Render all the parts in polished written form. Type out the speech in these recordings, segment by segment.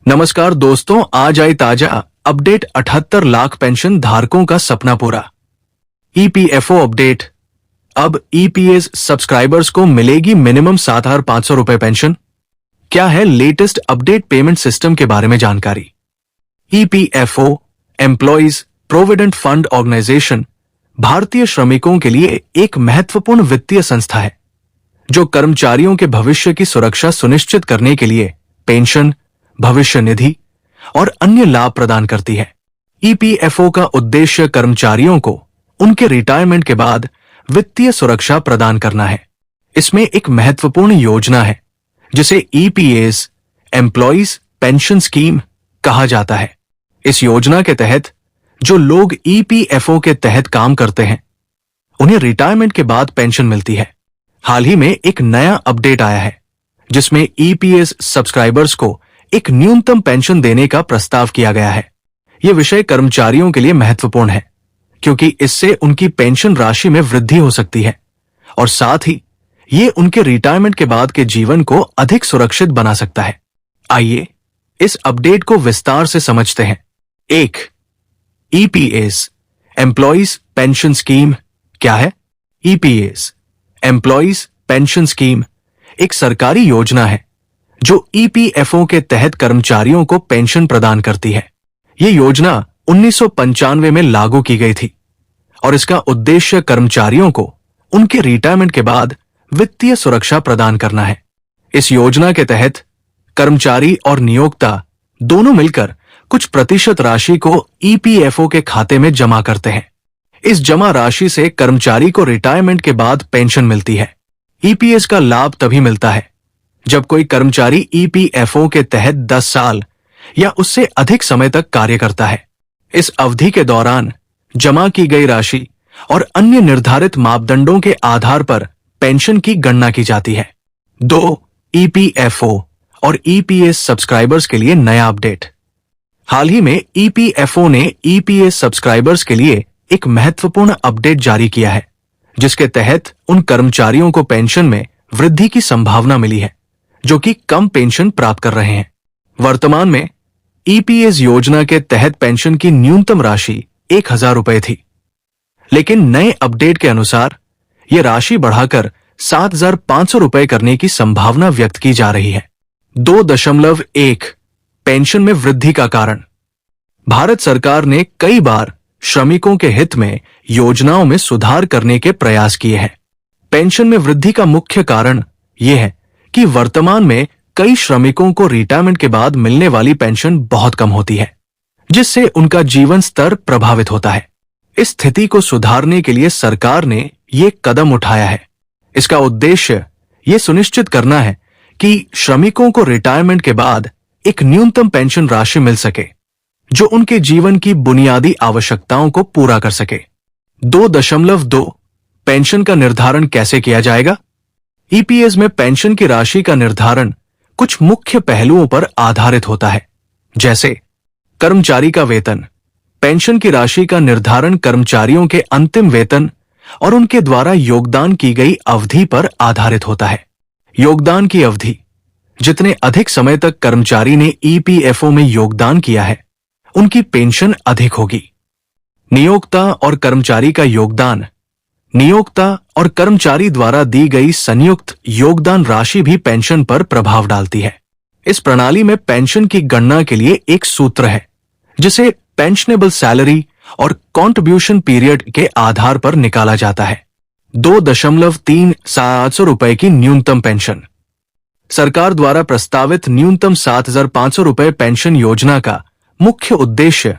नमस्कार दोस्तों, आज आई ताजा अपडेट। 78 लाख पेंशन धारकों का सपना पूरा। EPFO update. अब ईपीएस सब्सक्राइबर्स को मिलेगी मिनिमम 7,500 रुपए पेंशन। क्या है लेटेस्ट अपडेट? पेमेंट सिस्टम के बारे में जानकारी। EPFO employees provident fund organisation भारतीय श्रमिकों के लिए एक महत्वपूर्ण वित्तीय संस्था है जो कर्मचारियों के भविष्य की सुरक्षा सुनिश्चित करने के लिए पेंशन, भविष्य निधि और अन्य लाभ प्रदान करती है। ईपीएफओ का उद्देश्य कर्मचारियों को उनके रिटायरमेंट के बाद वित्तीय सुरक्षा प्रदान करना है। इसमें एक महत्वपूर्ण योजना है जिसे ईपीएस एम्प्लॉइज पेंशन स्कीम कहा जाता है। इस योजना के तहत जो लोग ईपीएफओ के तहत काम करते हैं उन्हें रिटायरमेंट के बाद पेंशन मिलती है। हाल ही में एक नया अपडेट आया है जिसमें ईपीएस सब्सक्राइबर्स को एक न्यूनतम पेंशन देने का प्रस्ताव किया गया है। यह विषय कर्मचारियों के लिए महत्वपूर्ण है क्योंकि इससे उनकी पेंशन राशि में वृद्धि हो सकती है और साथ ही ये उनके रिटायरमेंट के बाद के जीवन को अधिक सुरक्षित बना सकता है। आइए इस अपडेट को विस्तार से समझते हैं। 1. ईपीएस एम्प्लॉइज पेंशन स्कीम क्या है? ईपीएस एम्प्लॉइज पेंशन स्कीम एक सरकारी योजना है जो ईपीएफओ के तहत कर्मचारियों को पेंशन प्रदान करती है। यह योजना 1995 में लागू की गई थी और इसका उद्देश्य कर्मचारियों को उनके रिटायरमेंट के बाद वित्तीय सुरक्षा प्रदान करना है। इस योजना के तहत कर्मचारी और नियोक्ता दोनों मिलकर कुछ प्रतिशत राशि को ईपीएफओ के खाते में जमा करते हैं। इस जमा राशि से कर्मचारी को रिटायरमेंट के बाद पेंशन मिलती है। ईपीएस का लाभ तभी मिलता है जब कोई कर्मचारी ईपीएफओ के तहत 10 साल या उससे अधिक समय तक कार्य करता है। इस अवधि के दौरान जमा की गई राशि और अन्य निर्धारित मापदंडों के आधार पर पेंशन की गणना की जाती है। 2. ईपीएफओ और ईपीएस सब्सक्राइबर्स के लिए नया अपडेट। हाल ही में ईपीएफओ ने ईपीएस सब्सक्राइबर्स के लिए एक महत्वपूर्ण अपडेट जारी किया है जिसके तहत उन कर्मचारियों को पेंशन में वृद्धि की संभावना मिली है जो कि कम पेंशन प्राप्त कर रहे हैं। वर्तमान में ईपीएस योजना के तहत पेंशन की न्यूनतम राशि 1,000 रुपए थी, लेकिन नए अपडेट के अनुसार यह राशि बढ़ाकर 7,500 रुपए करने की संभावना व्यक्त की जा रही है। 2.1 पेंशन में वृद्धि का कारण। भारत सरकार ने कई बार श्रमिकों के हित में योजनाओं में सुधार करने के प्रयास किए हैं। पेंशन में वृद्धि का मुख्य कारण यह है कि वर्तमान में कई श्रमिकों को रिटायरमेंट के बाद मिलने वाली पेंशन बहुत कम होती है जिससे उनका जीवन स्तर प्रभावित होता है। इस स्थिति को सुधारने के लिए सरकार ने ये कदम उठाया है। इसका उद्देश्य ये सुनिश्चित करना है कि श्रमिकों को रिटायरमेंट के बाद एक न्यूनतम पेंशन राशि मिल सके जो उनके जीवन की बुनियादी आवश्यकताओं को पूरा कर सके। 2.2 पेंशन का निर्धारण कैसे किया जाएगा? ईपीएस में पेंशन की राशि का निर्धारण कुछ मुख्य पहलुओं पर आधारित होता है, जैसे कर्मचारी का वेतन। पेंशन की राशि का निर्धारण कर्मचारियों के अंतिम वेतन और उनके द्वारा योगदान की गई अवधि पर आधारित होता है। योगदान की अवधि। जितने अधिक समय तक कर्मचारी ने ईपीएफओ में योगदान किया है उनकी पेंशन अधिक होगी। नियोक्ता और कर्मचारी का योगदान। नियोक्ता और कर्मचारी द्वारा दी गई संयुक्त योगदान राशि भी पेंशन पर प्रभाव डालती है। इस प्रणाली में पेंशन की गणना के लिए एक सूत्र है जिसे पेंशनेबल सैलरी और कंट्रीब्यूशन पीरियड के आधार पर निकाला जाता है। 2.37 रुपए की न्यूनतम पेंशन। सरकार द्वारा प्रस्तावित न्यूनतम 7,500 रुपए पेंशन योजना का मुख्य उद्देश्य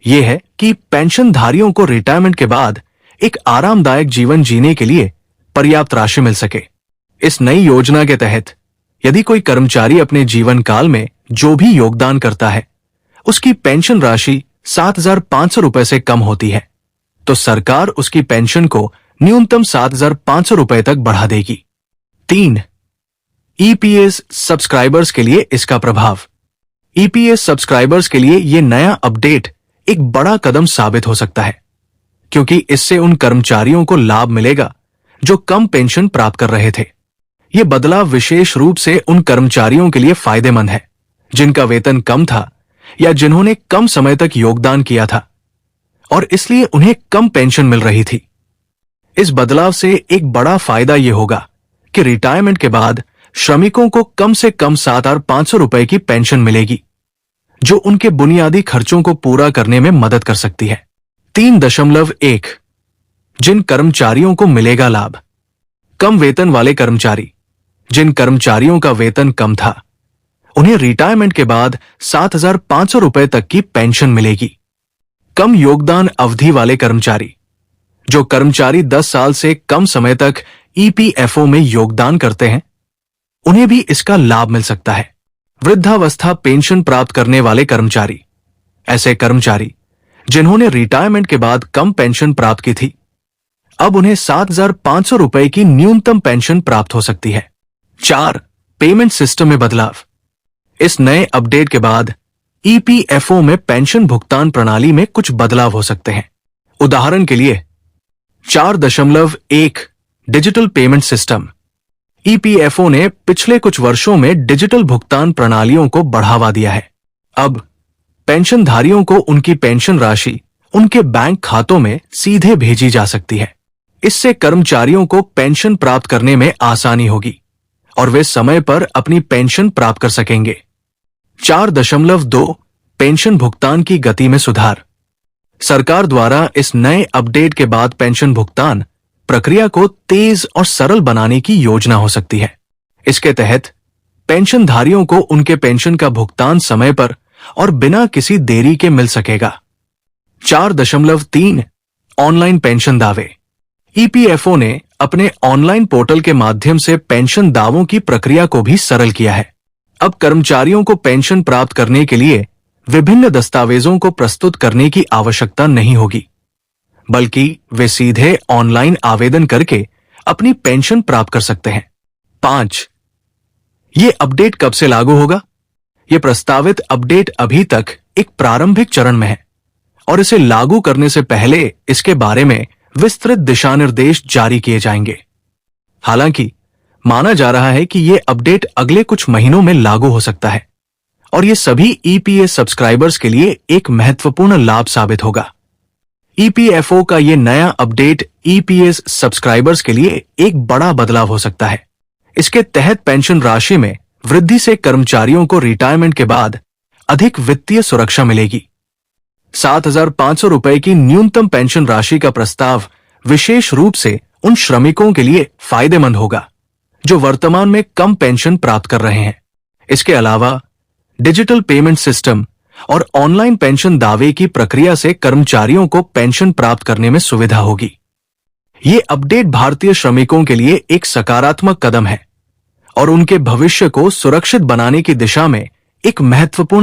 यह है कि पेंशनधारियों को रिटायरमेंट के बाद एक आरामदायक जीवन जीने के लिए पर्याप्त राशि मिल सके। इस नई योजना के तहत यदि कोई कर्मचारी अपने जीवन काल में जो भी योगदान करता है उसकी पेंशन राशि 7,500 रुपए से कम होती है तो सरकार उसकी पेंशन को न्यूनतम 7,500 रुपए तक बढ़ा देगी। 3. ईपीएस सब्सक्राइबर्स के लिए इसका प्रभाव। ईपीएस सब्सक्राइबर्स के लिए यह नया अपडेट एक बड़ा कदम साबित हो सकता है क्योंकि इससे उन कर्मचारियों को लाभ मिलेगा जो कम पेंशन प्राप्त कर रहे थे। यह बदलाव विशेष रूप से उन कर्मचारियों के लिए फायदेमंद है जिनका वेतन कम था या जिन्होंने कम समय तक योगदान किया था और इसलिए उन्हें कम पेंशन मिल रही थी। इस बदलाव से एक बड़ा फायदा यह होगा कि रिटायरमेंट के बाद श्रमिकों को कम से कम 7,500 रुपए की पेंशन मिलेगी, जो उनके बुनियादी खर्चों को पूरा करने में मदद कर सकती है। 3.1 जिन कर्मचारियों को मिलेगा लाभ। कम वेतन वाले कर्मचारी। जिन कर्मचारियों का वेतन कम था, उन्हें रिटायरमेंट के बाद 7,500 रुपए तक की पेंशन मिलेगी। कम योगदान अवधि वाले कर्मचारी। जो कर्मचारी 10 साल से कम समय तक ईपीएफओ में योगदान करते हैं, उन्हें भी इसका लाभ मिल सकता है। वृद्धावस्था पेंशन प्राप्त करने वाले कर्मचारी। ऐसे कर्मचारी जिन्होंने रिटायरमेंट के बाद कम पेंशन प्राप्त की थी, अब उन्हें 7,500 रुपए की न्यूनतम पेंशन प्राप्त हो सकती है। 4. पेमेंट सिस्टम में बदलाव। इस नए अपडेट के बाद ईपीएफओ में पेंशन भुगतान प्रणाली में कुछ बदलाव हो सकते हैं। उदाहरण के लिए 4.1 डिजिटल पेमेंट सिस्टम। ईपीएफओ ने पिछले कुछ वर्षों में डिजिटल भुगतान प्रणालियों को बढ़ावा दिया है। अब पेंशनधारियों को उनकी पेंशन राशि उनके बैंक खातों में सीधे भेजी जा सकती है। इससे कर्मचारियों को पेंशन प्राप्त करने में आसानी होगी और वे समय पर अपनी पेंशन प्राप्त कर सकेंगे। 4.2 पेंशन भुगतान की गति में सुधार। सरकार द्वारा इस नए अपडेट के बाद पेंशन भुगतान प्रक्रिया को तेज और सरल बनाने की योजना हो सकती है। इसके तहत पेंशनधारियों को उनके पेंशन का भुगतान समय पर और बिना किसी देरी के मिल सकेगा। 4.3 ऑनलाइन पेंशन दावे। ईपीएफओ ने अपने ऑनलाइन पोर्टल के माध्यम से पेंशन दावों की प्रक्रिया को भी सरल किया है। अब कर्मचारियों को पेंशन प्राप्त करने के लिए विभिन्न दस्तावेजों को प्रस्तुत करने की आवश्यकता नहीं होगी, बल्कि वे सीधे ऑनलाइन आवेदन करके अपनी पेंशन प्राप्त कर सकते हैं। 5. ये अपडेट कब से लागू होगा? यह प्रस्तावित अपडेट अभी तक एक प्रारंभिक चरण में है और इसे लागू करने से पहले इसके बारे में विस्तृत दिशानिर्देश जारी किए जाएंगे। हालांकि माना जा रहा है कि यह अपडेट अगले कुछ महीनों में लागू हो सकता है और यह सभी ईपीएस सब्सक्राइबर्स के लिए एक महत्वपूर्ण लाभ साबित होगा। ईपीएफओ का यह नया अपडेट ईपीएस सब्सक्राइबर्स के लिए एक बड़ा बदलाव हो सकता है। इसके तहत पेंशन राशि में वृद्धि से कर्मचारियों को रिटायरमेंट के बाद अधिक वित्तीय सुरक्षा मिलेगी। 7,500 रुपए की न्यूनतम पेंशन राशि का प्रस्ताव विशेष रूप से उन श्रमिकों के लिए फायदेमंद होगा जो वर्तमान में कम पेंशन प्राप्त कर रहे हैं। इसके अलावा डिजिटल पेमेंट सिस्टम और ऑनलाइन पेंशन दावे की प्रक्रिया से कर्मचारियों को पेंशन प्राप्त करने में सुविधा होगी। ये अपडेट भारतीय श्रमिकों के लिए एक सकारात्मक कदम है और उनके भविष्य को सुरक्षित बनाने की दिशा में एक महत्वपूर्ण